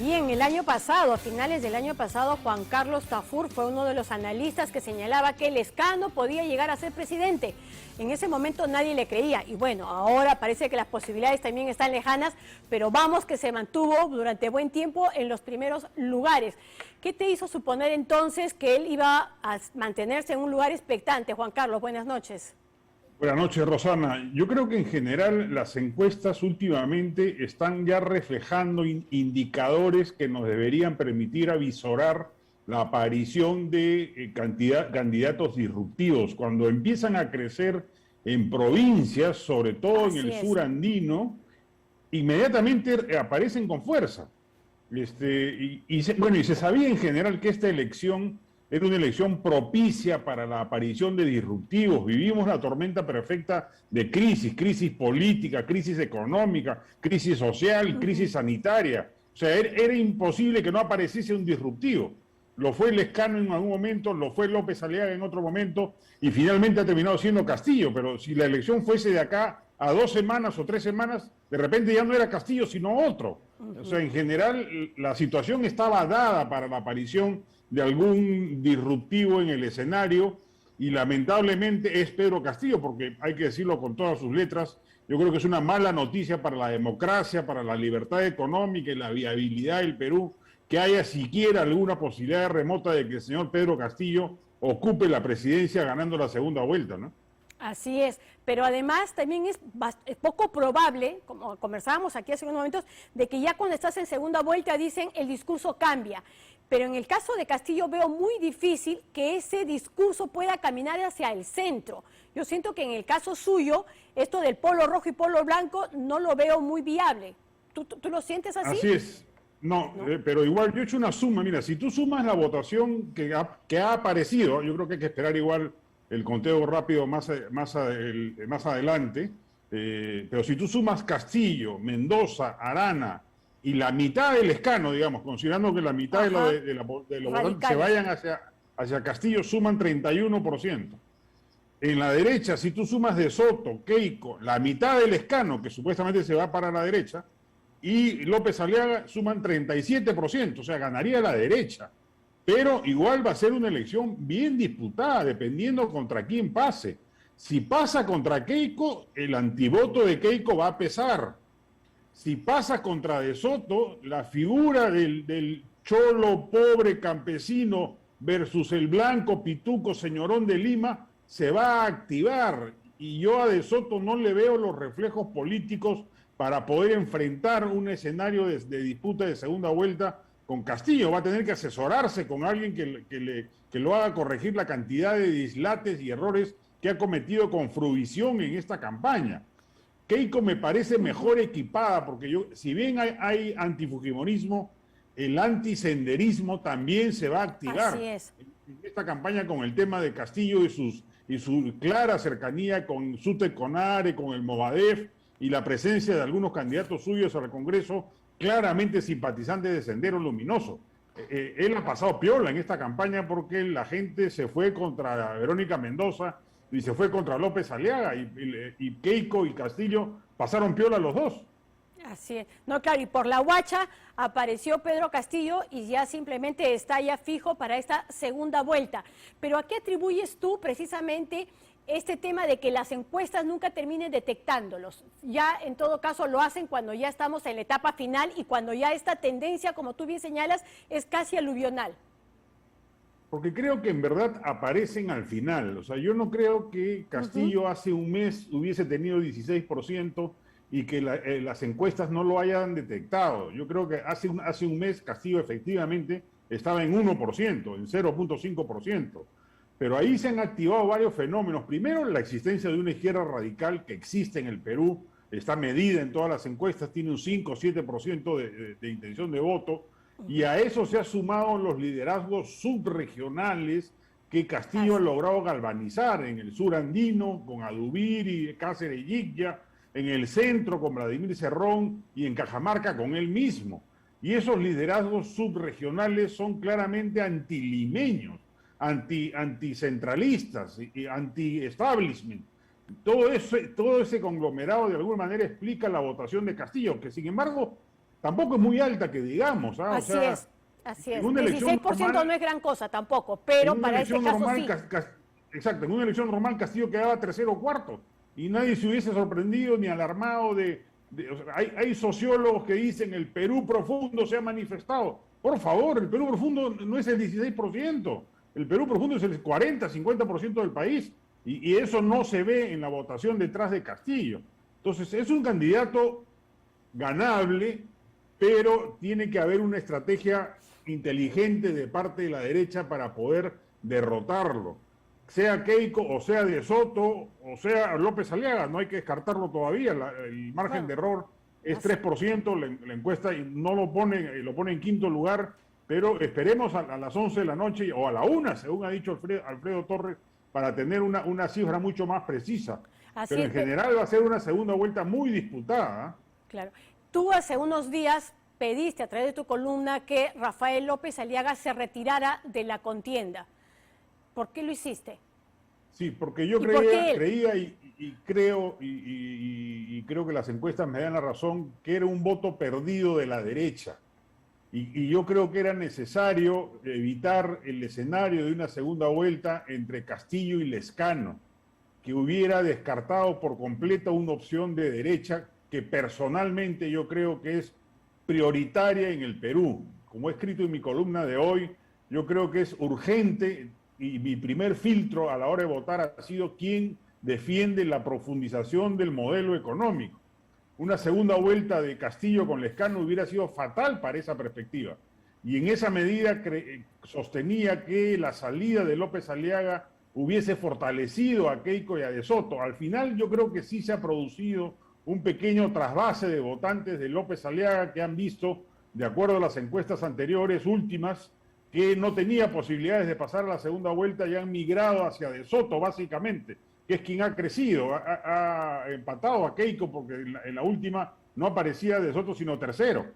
Y en el año pasado, a finales del año pasado, Juan Carlos Tafur fue uno de los analistas que señalaba que Lescano podía llegar a ser presidente. En ese momento nadie le creía y bueno, ahora parece que las posibilidades también están lejanas, pero vamos que se mantuvo durante buen tiempo en los primeros lugares. ¿Qué te hizo suponer entonces que él iba a mantenerse en un lugar expectante? Juan Carlos, buenas noches. Buenas noches, Rosana. Yo creo que en general las encuestas últimamente están ya reflejando indicadores que nos deberían permitir avisorar la aparición de candidatos disruptivos. Cuando empiezan a crecer en provincias, sobre todo en el sur andino, inmediatamente aparecen con fuerza. Y se sabía en general que esta elección era una elección propicia para la aparición de disruptivos. Vivimos la tormenta perfecta de crisis política, crisis económica, crisis social, crisis sanitaria. O sea, era imposible que no apareciese un disruptivo. Lo fue Lescano en algún momento, lo fue López Aliaga en otro momento, y finalmente ha terminado siendo Castillo. Pero si la elección fuese de acá a 2 semanas o 3 semanas, de repente ya no era Castillo, sino otro. O sea, en general, la situación estaba dada para la aparición de algún disruptivo en el escenario, y lamentablemente es Pedro Castillo, porque hay que decirlo con todas sus letras. Yo creo que es una mala noticia para la democracia, para la libertad económica y la viabilidad del Perú, que haya siquiera alguna posibilidad remota de que el señor Pedro Castillo ocupe la presidencia ganando la segunda vuelta, ¿no? Así es, pero además también es poco probable, como conversábamos aquí hace unos momentos, de que ya cuando estás en segunda vuelta dicen el discurso cambia. Pero en el caso de Castillo veo muy difícil que ese discurso pueda caminar hacia el centro. Yo siento que en el caso suyo, esto del polo rojo y polo blanco no lo veo muy viable. ¿Tú lo sientes así? Así es. No, pero igual yo he hecho una suma. Mira, si tú sumas la votación que ha aparecido, yo creo que hay que esperar igual el conteo rápido más adelante, pero si tú sumas Castillo, Mendoza, Arana y la mitad del Lescano, digamos, considerando que la mitad de los votantes se vayan hacia Castillo, suman 31%. En la derecha, si tú sumas de Soto, Keiko, la mitad del Lescano, que supuestamente se va para la derecha, y López Aliaga, suman 37%, o sea, ganaría la derecha. Pero igual va a ser una elección bien disputada, dependiendo contra quién pase. Si pasa contra Keiko, el antivoto de Keiko va a pesar. Si pasa contra De Soto, la figura del cholo pobre campesino versus el blanco pituco señorón de Lima se va a activar. Y yo a De Soto no le veo los reflejos políticos para poder enfrentar un escenario de disputa de segunda vuelta con Castillo. Va a tener que asesorarse con alguien que lo haga corregir la cantidad de dislates y errores que ha cometido con fruición en esta campaña. Keiko me parece mejor equipada, porque si bien hay antifujimorismo, el antisenderismo también se va a activar. Así es. En esta campaña con el tema de Castillo y su clara cercanía con Sute Conare, con el Movadef, y la presencia de algunos candidatos suyos al Congreso claramente simpatizantes de Sendero Luminoso. Él ha pasado piola en esta campaña porque la gente se fue contra Verónica Mendoza y se fue contra López Aliaga, y Keiko y Castillo pasaron piola los dos. Así es. No, claro, y por la Huacha apareció Pedro Castillo y ya simplemente está ya fijo para esta segunda vuelta. Pero ¿a qué atribuyes tú precisamente este tema de que las encuestas nunca terminen detectándolos? Ya en todo caso lo hacen cuando ya estamos en la etapa final y cuando ya esta tendencia, como tú bien señalas, es casi aluvional. Porque creo que en verdad aparecen al final. O sea, yo no creo que Castillo hace un mes hubiese tenido 16% y que las encuestas no lo hayan detectado. Yo creo que hace un mes Castillo efectivamente estaba en 1%, en 0.5%. Pero ahí se han activado varios fenómenos. Primero, la existencia de una izquierda radical que existe en el Perú, está medida en todas las encuestas, tiene un 5 o 7% de intención de voto, y a eso se han sumado los liderazgos subregionales que Castillo ha logrado galvanizar en el sur andino, con Adubiri, Cáceres y Yigya, en el centro con Vladimir Cerrón y en Cajamarca con él mismo. Y esos liderazgos subregionales son claramente antilimeños, anticentralistas y anti-establishment. Todo ese conglomerado de alguna manera explica la votación de Castillo, que sin embargo tampoco es muy alta que digamos. ¿Ah? Así o sea, es, así es. en una elección 16% normal, no es gran cosa tampoco, pero para este caso normal, sí. exacto, en una elección normal Castillo quedaba tercero o cuarto y nadie se hubiese sorprendido ni alarmado o sea, hay sociólogos que dicen el Perú profundo se ha manifestado. Por favor, el Perú profundo no es el 16%, el Perú profundo es el 40-50% del país y eso no se ve en la votación detrás de Castillo. Entonces es un candidato ganable, pero tiene que haber una estrategia inteligente de parte de la derecha para poder derrotarlo. Sea Keiko, o sea De Soto, o sea López Aliaga, no hay que descartarlo todavía, el margen de error es 3%, la encuesta no lo pone en quinto lugar, pero esperemos a las 11 de la noche o a la 1, según ha dicho Alfredo Torres, para tener una cifra mucho más precisa. Así pero en general va a ser una segunda vuelta muy disputada. Claro. Tú hace unos días pediste a través de tu columna que Rafael López Aliaga se retirara de la contienda. ¿Por qué lo hiciste? Sí, porque yo creía y creo y creo que las encuestas me dan la razón que era un voto perdido de la derecha. Y yo creo que era necesario evitar el escenario de una segunda vuelta entre Castillo y Lezcano, que hubiera descartado por completo una opción de derecha que personalmente yo creo que es prioritaria en el Perú. Como he escrito en mi columna de hoy, yo creo que es urgente y mi primer filtro a la hora de votar ha sido quién defiende la profundización del modelo económico. Una segunda vuelta de Castillo con Lezcano hubiera sido fatal para esa perspectiva. Y en esa medida sostenía que la salida de López Aliaga hubiese fortalecido a Keiko y a De Soto. Al final yo creo que sí se ha producido un pequeño trasvase de votantes de López Aliaga que han visto, de acuerdo a las encuestas anteriores, últimas, que no tenía posibilidades de pasar a la segunda vuelta y han migrado hacia De Soto, básicamente, que es quien ha crecido, ha empatado a Keiko porque en la última no aparecía De Soto sino tercero.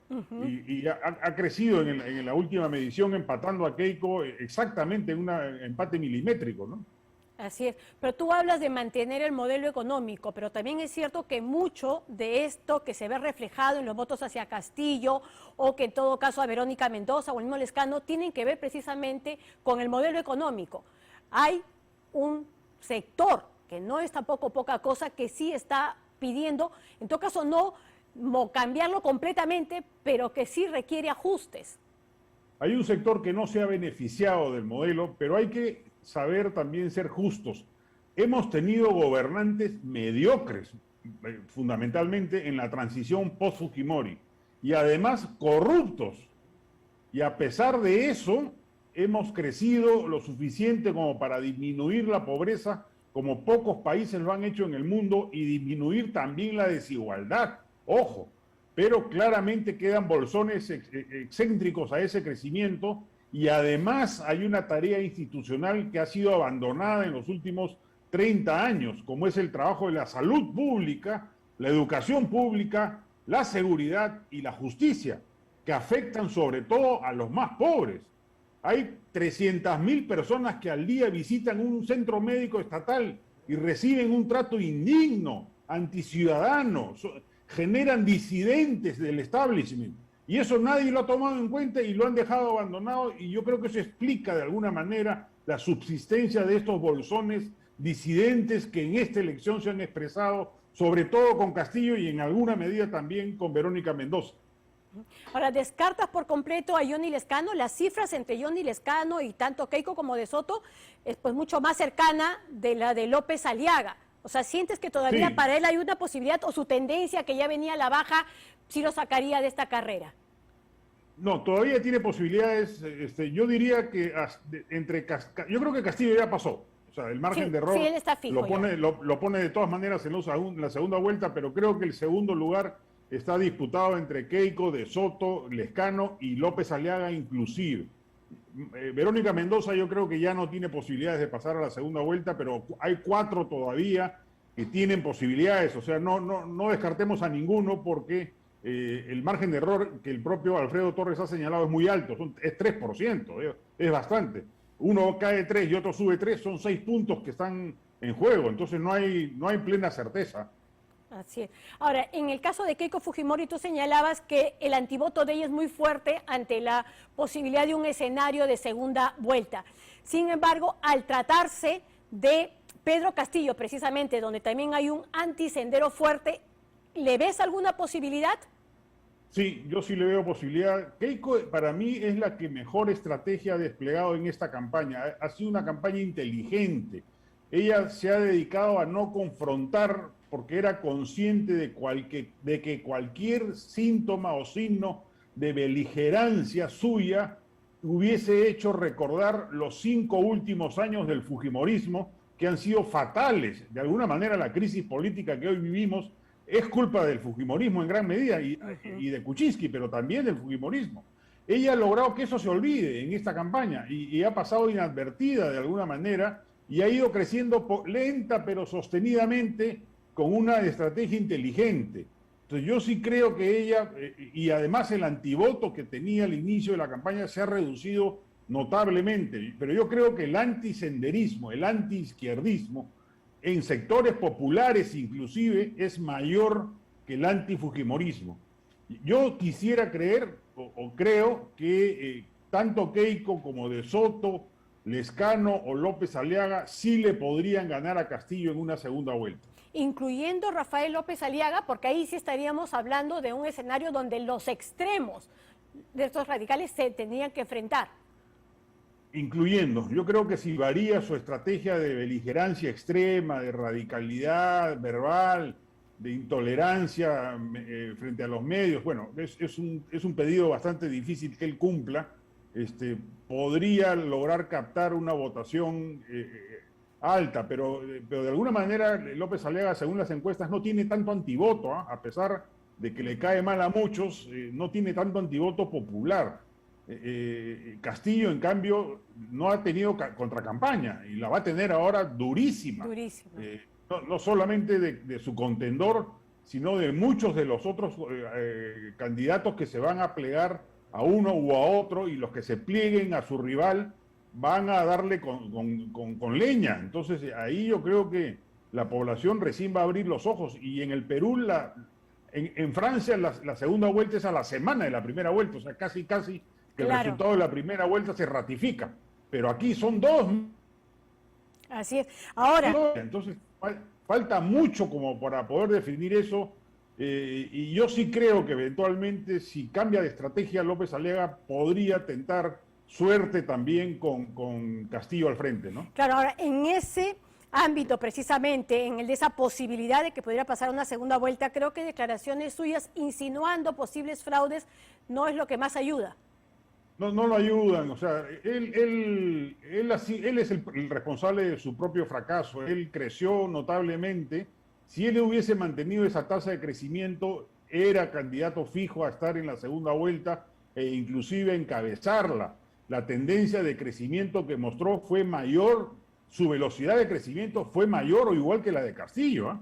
Y ha crecido en la última medición empatando a Keiko exactamente en un empate milimétrico, ¿no? Así es, pero tú hablas de mantener el modelo económico, pero también es cierto que mucho de esto que se ve reflejado en los votos hacia Castillo o que en todo caso a Verónica Mendoza o el mismo Lezcano tienen que ver precisamente con el modelo económico. Hay un sector que no es tampoco poca cosa que sí está pidiendo, en todo caso no cambiarlo completamente, pero que sí requiere ajustes. Hay un sector que no se ha beneficiado del modelo, pero hay que saber también ser justos. Hemos tenido gobernantes mediocres, fundamentalmente en la transición post-Fujimori, y además corruptos. Y a pesar de eso, hemos crecido lo suficiente como para disminuir la pobreza, como pocos países lo han hecho en el mundo, y disminuir también la desigualdad. Ojo, pero claramente quedan bolsones excéntricos a ese crecimiento. Y además hay una tarea institucional que ha sido abandonada en los últimos 30 años, como es el trabajo de la salud pública, la educación pública, la seguridad y la justicia, que afectan sobre todo a los más pobres. Hay 300.000 personas que al día visitan un centro médico estatal y reciben un trato indigno, anticiudadano, generan disidentes del establishment. Y eso nadie lo ha tomado en cuenta y lo han dejado abandonado, y yo creo que eso explica de alguna manera la subsistencia de estos bolsones disidentes que en esta elección se han expresado, sobre todo con Castillo y en alguna medida también con Verónica Mendoza. Ahora, ¿descartas por completo a Johnny Lezcano? Las cifras entre Johnny Lezcano y tanto Keiko como De Soto es pues mucho más cercana de la de López Aliaga. O sea, ¿sientes que todavía Sí. para él hay una posibilidad o su tendencia que ya venía a la baja sí lo sacaría de esta carrera? No, todavía tiene posibilidades. Yo diría que yo creo que Castillo ya pasó. O sea, el margen de error sí, él está fijo lo pone de todas maneras en la segunda vuelta, pero creo que el segundo lugar está disputado entre Keiko, De Soto, Lezcano y López Aliaga inclusive. Verónica Mendoza yo creo que ya no tiene posibilidades de pasar a la segunda vuelta, pero hay 4 todavía que tienen posibilidades. O sea, no descartemos a ninguno porque el margen de error que el propio Alfredo Torres ha señalado es muy alto, es 3%, es bastante. Uno cae 3 y otro sube 3, son 6 puntos que están en juego, entonces no hay plena certeza. Así es. Ahora, en el caso de Keiko Fujimori, tú señalabas que el antivoto de ella es muy fuerte ante la posibilidad de un escenario de segunda vuelta. Sin embargo, al tratarse de Pedro Castillo, precisamente, donde también hay un antisendero fuerte, ¿le ves alguna posibilidad? Sí, yo sí le veo posibilidad. Keiko para mí es la que mejor estrategia ha desplegado en esta campaña. Ha sido una campaña inteligente. Ella se ha dedicado a no confrontar porque era consciente de que cualquier síntoma o signo de beligerancia suya hubiese hecho recordar los 5 últimos años del fujimorismo, que han sido fatales. De alguna manera la crisis política que hoy vivimos es culpa del fujimorismo en gran medida y de Kuczynski, pero también del fujimorismo. Ella ha logrado que eso se olvide en esta campaña y ha pasado inadvertida de alguna manera y ha ido creciendo lenta pero sostenidamente con una estrategia inteligente. Entonces yo sí creo que ella, y además el antivoto que tenía al inicio de la campaña se ha reducido notablemente, pero yo creo que el antisenderismo, el antiizquierdismo, en sectores populares inclusive, es mayor que el antifujimorismo. Yo quisiera creer, o creo, que tanto Keiko como De Soto, Lezcano o López Aliaga sí le podrían ganar a Castillo en una segunda vuelta. Incluyendo Rafael López Aliaga, porque ahí sí estaríamos hablando de un escenario donde los extremos de estos radicales se tendrían que enfrentar. Incluyendo, yo creo que si varía su estrategia de beligerancia extrema, de radicalidad verbal, de intolerancia frente a los medios, bueno, es un pedido bastante difícil que él cumpla, podría lograr captar una votación alta, pero de alguna manera López Aliaga, según las encuestas, no tiene tanto antivoto, a pesar de que le cae mal a muchos, no tiene tanto antivoto popular. Castillo, en cambio, no ha tenido contracampaña y la va a tener ahora durísima. Durísima. No solamente de su contendor, sino de muchos de los otros candidatos que se van a plegar a uno u a otro, y los que se plieguen a su rival van a darle con leña. Entonces ahí yo creo que la población recién va a abrir los ojos, y en el Perú, en Francia la segunda vuelta es a la semana de la primera vuelta, o sea, casi que el resultado de la primera vuelta se ratifica, pero aquí son 2. Así es. Ahora, entonces falta mucho como para poder definir eso, y yo sí creo que eventualmente, si cambia de estrategia, López Aliaga podría tentar suerte también con Castillo al frente, ¿no? Claro, ahora en ese ámbito precisamente, en el de esa posibilidad de que pudiera pasar una segunda vuelta, creo que declaraciones suyas insinuando posibles fraudes no es lo que más ayuda. No lo ayudan, o sea, él es el responsable de su propio fracaso. Él creció notablemente. Si él hubiese mantenido esa tasa de crecimiento, era candidato fijo a estar en la segunda vuelta e inclusive encabezarla. La tendencia de crecimiento que mostró fue mayor, su velocidad de crecimiento fue mayor o igual que la de Castillo, ¿eh?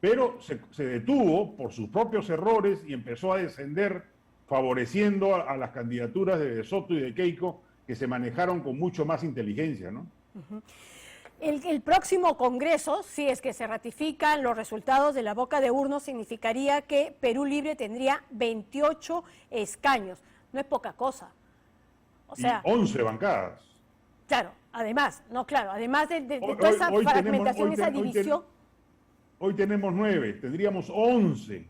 Pero se detuvo por sus propios errores y empezó a descender, favoreciendo a las candidaturas de Soto y de Keiko, que se manejaron con mucho más inteligencia, ¿no? El próximo Congreso, si es que se ratifican los resultados de la boca de urno, significaría que Perú Libre tendría 28 escaños. No es poca cosa. O sea, y 11 bancadas. Claro, además de toda esa fragmentación, esa división. Hoy tenemos 9, tendríamos 11.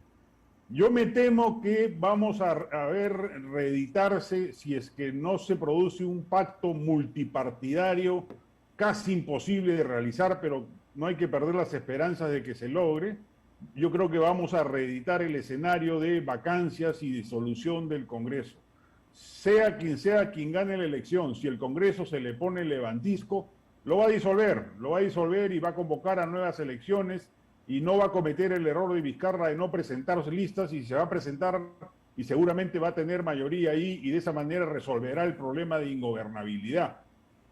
Yo me temo que vamos a ver reeditarse, si es que no se produce un pacto multipartidario casi imposible de realizar, pero no hay que perder las esperanzas de que se logre. Yo creo que vamos a reeditar el escenario de vacancias y disolución del Congreso. Sea quien gane la elección, si el Congreso se le pone levantisco, lo va a disolver y va a convocar a nuevas elecciones, y no va a cometer el error de Vizcarra de no presentarse listas, y se va a presentar y seguramente va a tener mayoría ahí, y de esa manera resolverá el problema de ingobernabilidad.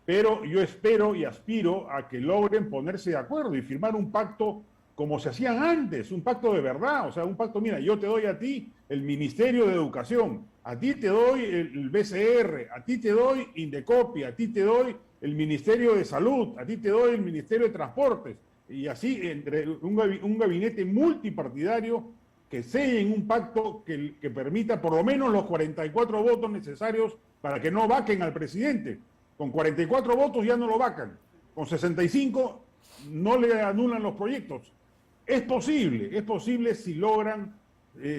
Pero yo espero y aspiro a que logren ponerse de acuerdo y firmar un pacto como se hacían antes, un pacto de verdad, o sea, un pacto, mira, yo te doy a ti el Ministerio de Educación, a ti te doy el BCR, a ti te doy Indecopi, a ti te doy el Ministerio de Salud, a ti te doy el Ministerio de Transportes, y así entre un gabinete multipartidario que sellen un pacto que permita por lo menos los 44 votos necesarios para que no vaquen al presidente. Con 44 votos ya no lo vacan, con 65 no le anulan los proyectos. Es posible si logran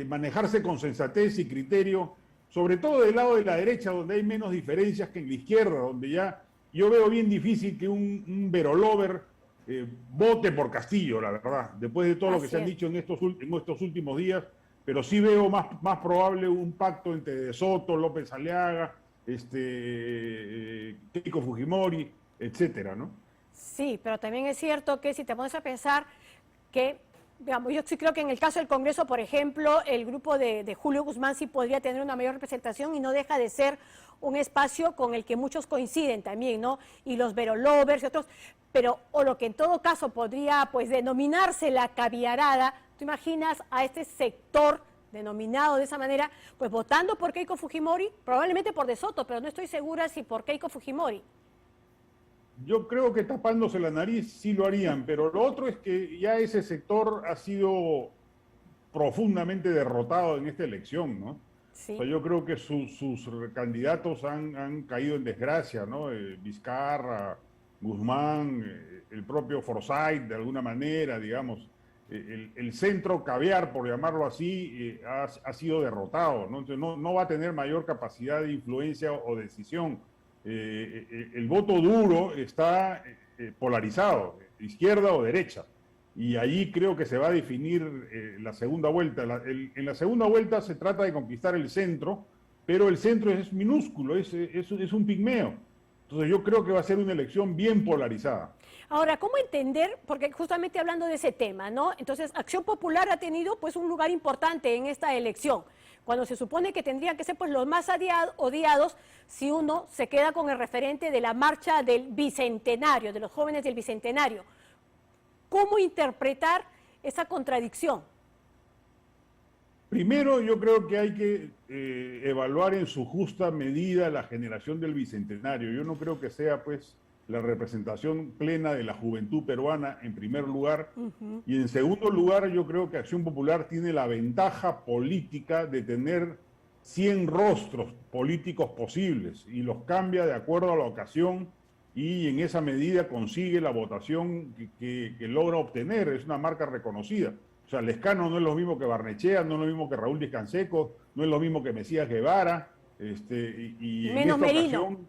manejarse con sensatez y criterio, sobre todo del lado de la derecha, donde hay menos diferencias que en la izquierda, donde ya yo veo bien difícil que un Verolover vote por Castillo, la verdad, después de todo lo que se han dicho en estos últimos días, pero sí veo más probable un pacto entre De Soto, López Aliaga, Keiko Fujimori, etcétera, ¿no? Sí, pero también es cierto que si te pones a pensar que, digamos, yo sí creo que en el caso del Congreso, por ejemplo, el grupo de Julio Guzmán sí podría tener una mayor representación y no deja de ser un espacio con el que muchos coinciden también, ¿no? Y los Verolovers y otros, pero o lo que en todo caso podría pues denominarse la caviarada, ¿tú imaginas a este sector denominado de esa manera, pues votando por Keiko Fujimori, probablemente por De Soto, pero no estoy segura si por Keiko Fujimori? Yo creo que tapándose la nariz sí lo harían, pero lo otro es que ya ese sector ha sido profundamente derrotado en esta elección, ¿no? Sí. O sea, yo creo que sus candidatos han caído en desgracia, ¿no? Vizcarra, Guzmán, el propio Forsyth, de alguna manera, digamos. El centro caviar, por llamarlo así, ha sido derrotado, ¿no? Entonces no va a tener mayor capacidad de influencia o decisión. El voto duro está polarizado, izquierda o derecha. Y ahí creo que se va a definir la segunda vuelta. En la segunda vuelta se trata de conquistar el centro, pero el centro es minúsculo, es un pigmeo. Entonces yo creo que va a ser una elección bien polarizada. Ahora, ¿cómo entender? Porque justamente hablando de ese tema, ¿no? Entonces, Acción Popular ha tenido pues un lugar importante en esta elección, cuando se supone que tendrían que ser pues los más odiados si uno se queda con el referente de la marcha del Bicentenario, de los jóvenes del Bicentenario. ¿Cómo interpretar esa contradicción? Primero, yo creo que hay que evaluar en su justa medida la generación del Bicentenario. Yo no creo que sea, pues, la representación plena de la juventud peruana, en primer lugar. Y en segundo lugar, yo creo que Acción Popular tiene la ventaja política de tener 100 rostros políticos posibles y los cambia de acuerdo a la ocasión y en esa medida consigue la votación que logra obtener. Es una marca reconocida. O sea, Lescano no es lo mismo que Barnechea, no es lo mismo que Raúl Díaz Canseco, no es lo mismo que Mesías Guevara, y menos en esta Merino. ocasión,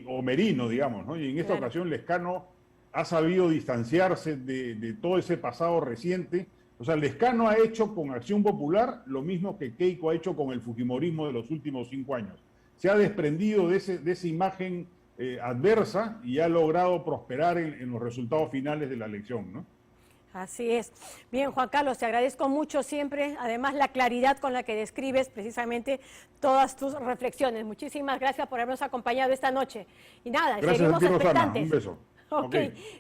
o Merino, digamos, ¿no? Y en esta ocasión Lescano ha sabido distanciarse de todo ese pasado reciente. O sea, Lescano ha hecho con Acción Popular lo mismo que Keiko ha hecho con el fujimorismo de los últimos 5 años. Se ha desprendido de esa imagen adversa y ha logrado prosperar en los resultados finales de la elección, ¿no? Así es. Bien, Juan Carlos, te agradezco mucho siempre, además la claridad con la que describes precisamente todas tus reflexiones. Muchísimas gracias por habernos acompañado esta noche. Y nada, gracias seguimos a ti, Rosana. expectantes. Un beso. Ok,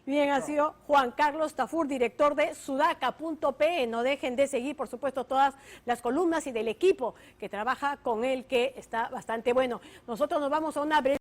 bien, ha sido Juan Carlos Tafur, director de sudaca.pe. No dejen de seguir, por supuesto, todas las columnas y del equipo que trabaja con él, que está bastante bueno. Nosotros nos vamos a una breve